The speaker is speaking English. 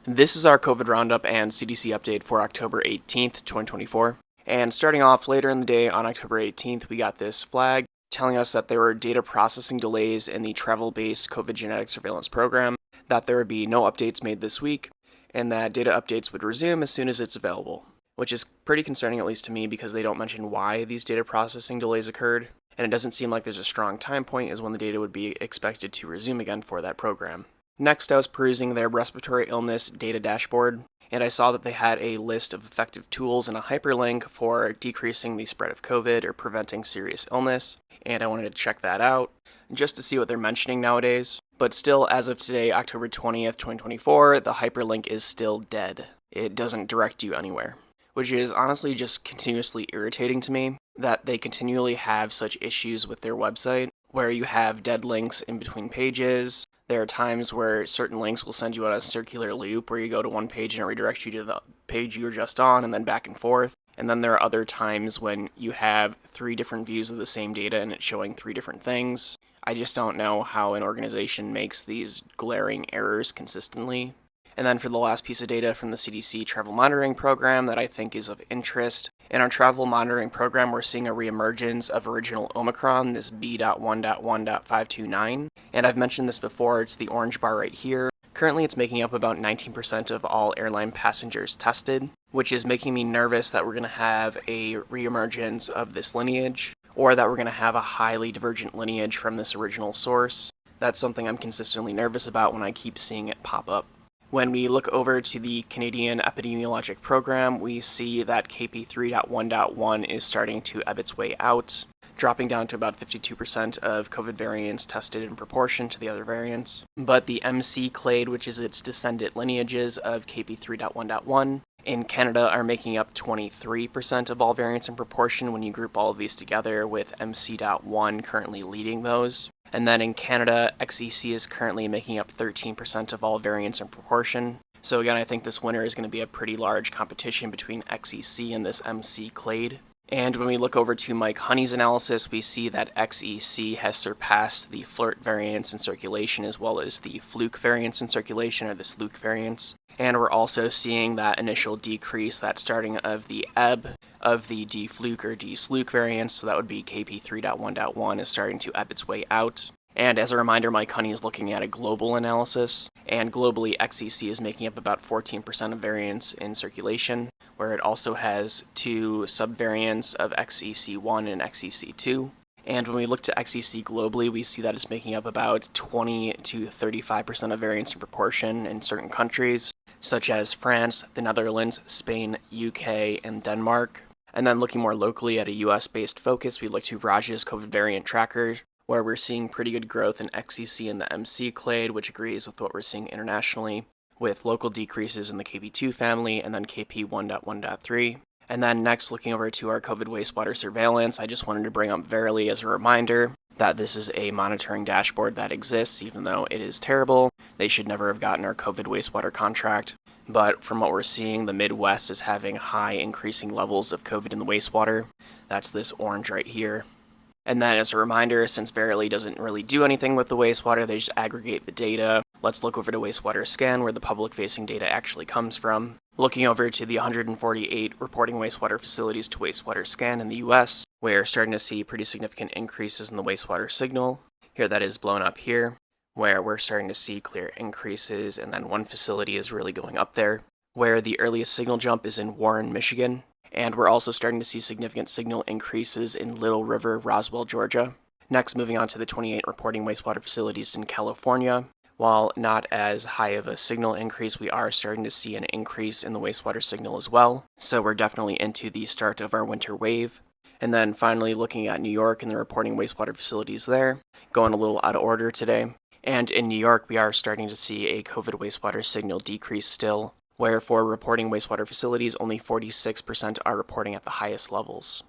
This is our COVID Roundup and CDC update for October 18th, 2024. And starting off later in the day on October 18th, we got this flag telling us that there were data processing delays in the travel-based COVID genetic surveillance program, that there would be no updates made this week, and that data updates would resume as soon as it's available, which is pretty concerning, at least to me, because they don't mention why these data processing delays occurred, and it doesn't seem like there's a strong time point as when the data would be expected to resume again for that program. Next, I was perusing their respiratory illness data dashboard, and I saw that they had a list of effective tools and a hyperlink for decreasing the spread of COVID or preventing serious illness, and I wanted to check that out just to see what they're mentioning nowadays. But still, as of today, October 20th, 2024, the hyperlink is still dead. It doesn't direct you anywhere, which is honestly just continuously irritating to me that they continually have such issues with their website where you have dead links in between pages. There are times where certain links will send you on a circular loop where you go to one page and it redirects you to the page you were just on and then back and forth. And then there are other times when you have 3 different views of the same data and it's showing 3 different things. I just don't know how an organization makes these glaring errors consistently. And then for the last piece of data from the CDC travel monitoring program that I think is of interest. In our travel monitoring program, we're seeing a reemergence of original Omicron, this B.1.1.529. And I've mentioned this before, it's the orange bar right here. Currently, it's making up about 19% of all airline passengers tested, which is making me nervous that we're going to have a reemergence of this lineage, or that we're going to have a highly divergent lineage from this original source. That's something I'm consistently nervous about when I keep seeing it pop up. When we look over to the Canadian Epidemiologic Program, we see that KP3.1.1 is starting to ebb its way out, dropping down to about 52% of COVID variants tested in proportion to the other variants. But the MC clade, which is its descendant lineages of KP3.1.1, in Canada are making up 23% of all variants in proportion when you group all of these together, with MC.1 currently leading those. And then in Canada, XEC is currently making up 13% of all variants in proportion. So again, I think this winter is going to be a pretty large competition between XEC and this MC clade. And when we look over to Mike Honey's analysis, we see that XEC has surpassed the flirt variants in circulation as well as the fluke variants in circulation, or the sluke variants. And we're also seeing that initial decrease, that starting of the ebb of the D-fluke or D-sluke variants, so that would be KP3.1.1 is starting to ebb its way out. And as a reminder, Mike Honey is looking at a global analysis, and globally XEC is making up about 14% of variants in circulation, where it also has 2 subvariants of XEC1 and XEC2. And when we look to XEC globally, we see that it's making up about 20 to 35% of variants in proportion in certain countries, such as France, the Netherlands, Spain, UK, and Denmark. And then looking more locally at a US-based focus, we look to Raj's COVID variant tracker, where we're seeing pretty good growth in XEC and the MC clade, which agrees with what we're seeing internationally, with local decreases in the KP2 family and then KP1.1.3. And then next, looking over to our COVID wastewater surveillance, I just wanted to bring up Verily as a reminder that this is a monitoring dashboard that exists, even though it is terrible. They should never have gotten our COVID wastewater contract. But from what we're seeing, the Midwest is having high increasing levels of COVID in the wastewater. That's this orange right here. And then as a reminder, since Verily doesn't really do anything with the wastewater, they just aggregate the data. Let's look over to Wastewater Scan, where the public-facing data actually comes from. Looking over to the 148 reporting wastewater facilities to Wastewater Scan in the US, we're starting to see pretty significant increases in the wastewater signal. Here that is blown up here, where we're starting to see clear increases, and then one facility is really going up there, where the earliest signal jump is in Warren, Michigan. And we're also starting to see significant signal increases in Little River, Roswell, Georgia. Next, moving on to the 28 reporting wastewater facilities in California. While not as high of a signal increase, we are starting to see an increase in the wastewater signal as well. So we're definitely into the start of our winter wave. And then finally looking at New York and the reporting wastewater facilities there, going a little out of order today. And in New York, we are starting to see a COVID wastewater signal decrease still, where for reporting wastewater facilities, only 46% are reporting at the highest levels.